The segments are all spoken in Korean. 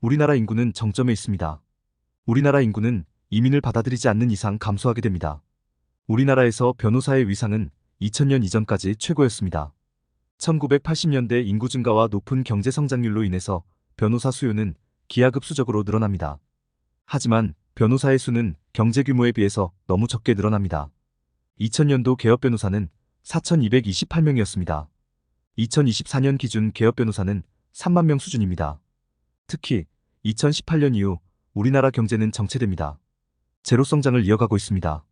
우리나라 인구는 정점에 있습니다. 우리나라 인구는 이민을 받아들이지 않는 이상 감소하게 됩니다. 우리나라에서 변호사의 위상은 2000년 이전까지 최고였습니다. 1980년대 인구 증가와 높은 경제 성장률로 인해서 변호사 수요는 기하급수적으로 늘어납니다. 하지만 변호사의 수는 경제 규모에 비해서 너무 적게 늘어납니다. 2000년도 개업 변호사는 4,228명이었습니다. 2024년 기준 개업 변호사는 3만 명 수준입니다. 특히 2018년 이후 우리나라 경제는 정체됩니다. 제로 성장을 이어가고 있습니다.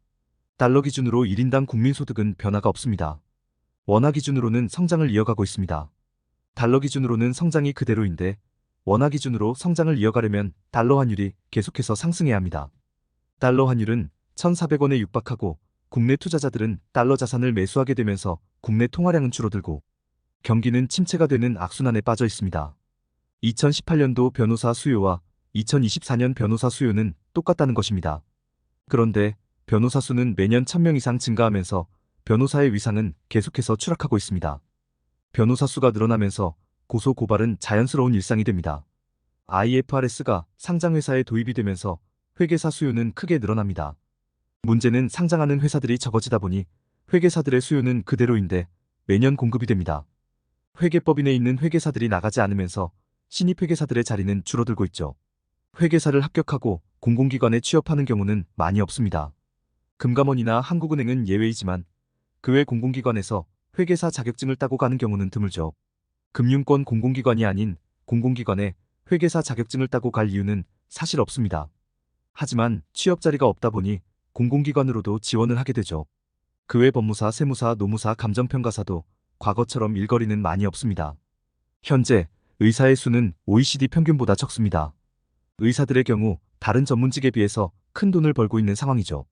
달러 기준으로 1인당 국민소득은 변화가 없습니다. 원화 기준으로는 성장을 이어가고 있습니다. 달러 기준으로는 성장이 그대로인데 원화 기준으로 성장을 이어가려면 달러 환율이 계속해서 상승해야 합니다. 달러 환율은 1,400원에 육박하고 국내 투자자들은 달러 자산을 매수하게 되면서 국내 통화량은 줄어들고 경기는 침체가 되는 악순환에 빠져 있습니다. 2018년도 변호사 수요와 2024년 변호사 수요는 똑같다는 것입니다. 그런데 변호사 수는 매년 1000명 이상 증가하면서 변호사의 위상은 계속해서 추락하고 있습니다. 변호사 수가 늘어나면서 고소 고발은 자연스러운 일상이 됩니다. IFRS가 상장회사에 도입이 되면서 회계사 수요는 크게 늘어납니다. 문제는 상장하는 회사들이 적어지다 보니 회계사들의 수요는 그대로인데 매년 공급이 됩니다. 회계법인에 있는 회계사들이 나가지 않으면서 신입 회계사들의 자리는 줄어들고 있죠. 회계사를 합격하고 공공기관에 취업하는 경우는 많이 없습니다. 금감원이나 한국은행은 예외이지만 그 외 공공기관에서 회계사 자격증을 따고 가는 경우는 드물죠. 금융권 공공기관이 아닌 공공기관에 회계사 자격증을 따고 갈 이유는 사실 없습니다. 하지만 취업 자리가 없다 보니 공공기관으로도 지원을 하게 되죠. 그 외 법무사, 세무사, 노무사, 감정평가사도 과거처럼 일거리는 많이 없습니다. 현재 의사의 수는 OECD 평균보다 적습니다. 의사들의 경우 다른 전문직에 비해서 큰 돈을 벌고 있는 상황이죠.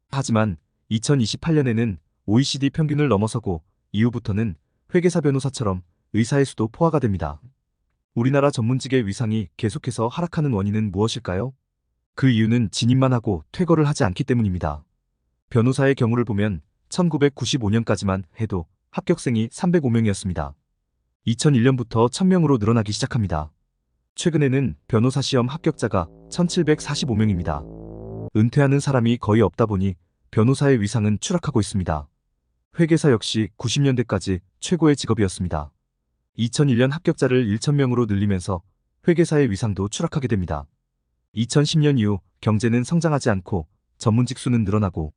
하지만 2028년에는 OECD 평균을 넘어서고 이후부터는 회계사 변호사처럼 의사의 수도 포화가 됩니다. 우리나라 전문직의 위상이 계속해서 하락하는 원인은 무엇일까요? 그 이유는 진입만 하고 퇴거를 하지 않기 때문입니다. 변호사의 경우를 보면 1995년까지만 해도 합격생이 305명이었습니다. 2001년부터 1000명으로 늘어나기 시작합니다. 최근에는 변호사 시험 합격자가 1745명입니다. 은퇴하는 사람이 거의 없다 보니 변호사의 위상은 추락하고 있습니다. 회계사 역시 90년대까지 최고의 직업이었습니다. 2001년 합격자를 1000명으로 늘리면서 회계사의 위상도 추락하게 됩니다. 2010년 이후 경제는 성장하지 않고 전문직 수는 늘어나고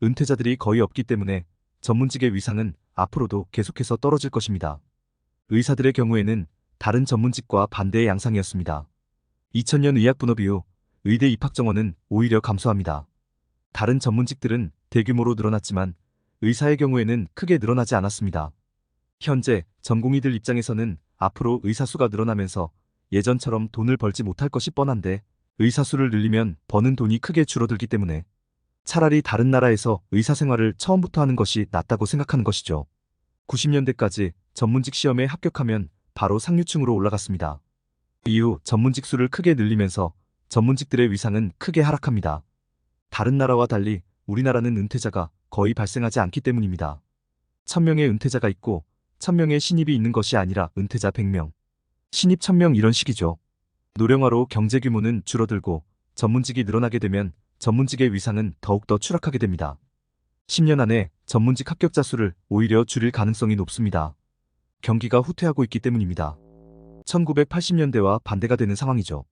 은퇴자들이 거의 없기 때문에 전문직의 위상은 앞으로도 계속해서 떨어질 것입니다. 의사들의 경우에는 다른 전문직과 반대의 양상이었습니다. 2000년 의학분업 이후 의대 입학 정원은 오히려 감소합니다. 다른 전문직들은 대규모로 늘어났지만 의사의 경우에는 크게 늘어나지 않았습니다. 현재 전공의들 입장에서는 앞으로 의사 수가 늘어나면서 예전처럼 돈을 벌지 못할 것이 뻔한데 의사 수를 늘리면 버는 돈이 크게 줄어들기 때문에 차라리 다른 나라에서 의사 생활을 처음부터 하는 것이 낫다고 생각하는 것이죠. 90년대까지 전문직 시험에 합격하면 바로 상류층으로 올라갔습니다. 이후 전문직 수를 크게 늘리면서 전문직들의 위상은 크게 하락합니다. 다른 나라와 달리 우리나라는 은퇴자가 거의 발생하지 않기 때문입니다. 1000명의 은퇴자가 있고 1000명의 신입이 있는 것이 아니라 은퇴자 100명, 신입 1000명 이런 식이죠. 노령화로 경제 규모는 줄어들고 전문직이 늘어나게 되면 전문직의 위상은 더욱더 추락하게 됩니다. 10년 안에 전문직 합격자 수를 오히려 줄일 가능성이 높습니다. 경기가 후퇴하고 있기 때문입니다. 1980년대와 반대가 되는 상황이죠.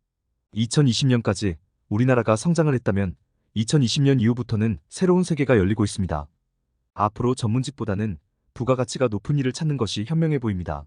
2020년까지 우리나라가 성장을 했다면 2020년 이후부터는 새로운 세계가 열리고 있습니다. 앞으로 전문직보다는 부가가치가 높은 일을 찾는 것이 현명해 보입니다.